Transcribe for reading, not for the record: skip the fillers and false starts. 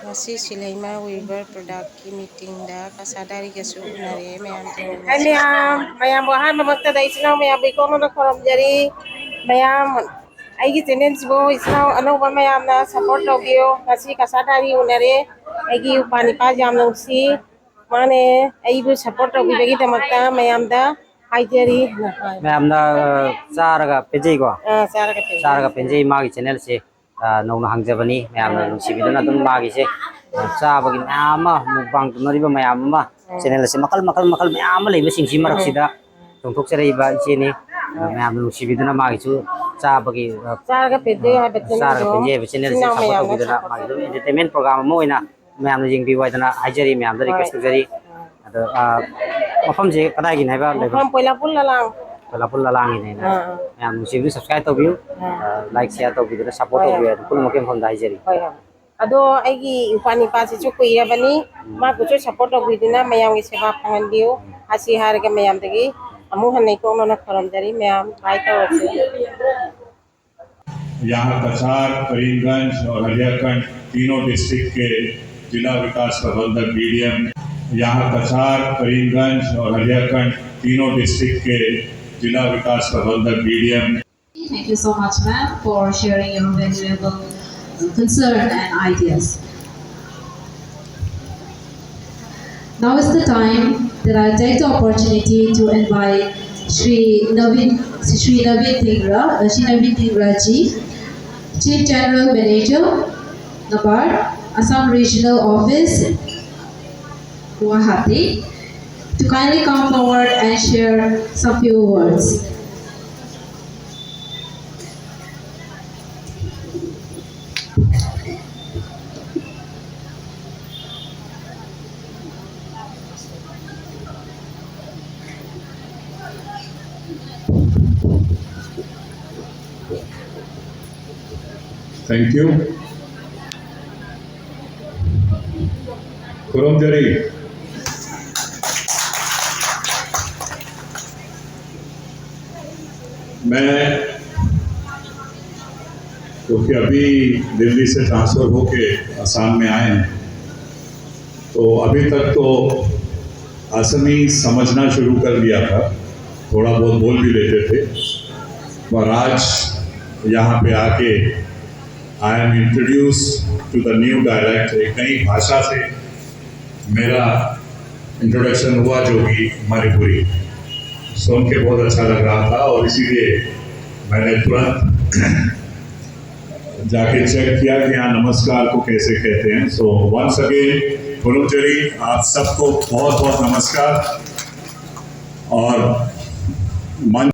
Ngasi Sinleima Weaver Product ki meeting da kasadari gasu unare mayam mayam bahan mamakta da isnaw mayam bikono na koramjari mayam aigi channel sibo isnaw anoba mayam na support logyo ngasi kasadari unare aigi upani pa jam nungsi mane aibu support logi bagi damakta mayam da haijari mayam da charaga pejei ko charaga pejei magi channel se nongna hangjabani mayam na nungsibiduna dum magi se chabagi mayam mukbang tunariba mayam ma channel se makal mayam leiba singsi maraksida tongthok chariba icheni mayam nungsibiduna magi chu chabagi charaga pejei channel se support tobiduna magi dum entertainment program mo ina mayam jingbi waidana haijari mayam da request tujari ado mafam je kadai gin haiba mafam poila pul lalang ini mayam nungsibidi subscribe tobiu like share tobiduna support tobiu pul mokem hom da haijari ado aigi upani pasi chu kuirabani ma kuchu support tobiduna mayam gi seva phangandiu hasi harga mayam dagi amu hanai ko na khoramjari mayam bai tawase यहाँ कछार, करीमगंज और हरियाणा तीनों district के जिला विकास प्रबंधक BDM यहाँ कछार, करीमगंज और हरियाणा तीनों डिस्ट्रिक्ट के जिला विकास प्रबंधक BDM. Thank you so much, ma'am, for sharing your valuable concern and ideas. Now is the time that I take the opportunity to invite Shri Naveen Dhingra ji, Chief General Manager, NABARD, Assam Regional Office, Guwahati, to kindly come forward and share some few words. Thank you. Kuramjari. मैं क्योंकि अभी दिल्ली से transfer होके असम में आए हैं तो अभी तक तो असमी समझना शुरू कर लिया था, थोड़ा बहुत बोल भी लेते थे, पर आज यहाँ पे आके I am introduce to the new dialect. एक नई भाषा से मेरा इंट्रोडक्शन हुआ जो कि मणिपुरी, सुन के बहुत अच्छा लग रहा था और इसीलिए मैंने तुरंत जाके चेक किया कि यहाँ नमस्कार को कैसे कहते हैं। सो वंस अगेन कुरुमजरी, आप सबको बहुत बहुत नमस्कार। और मन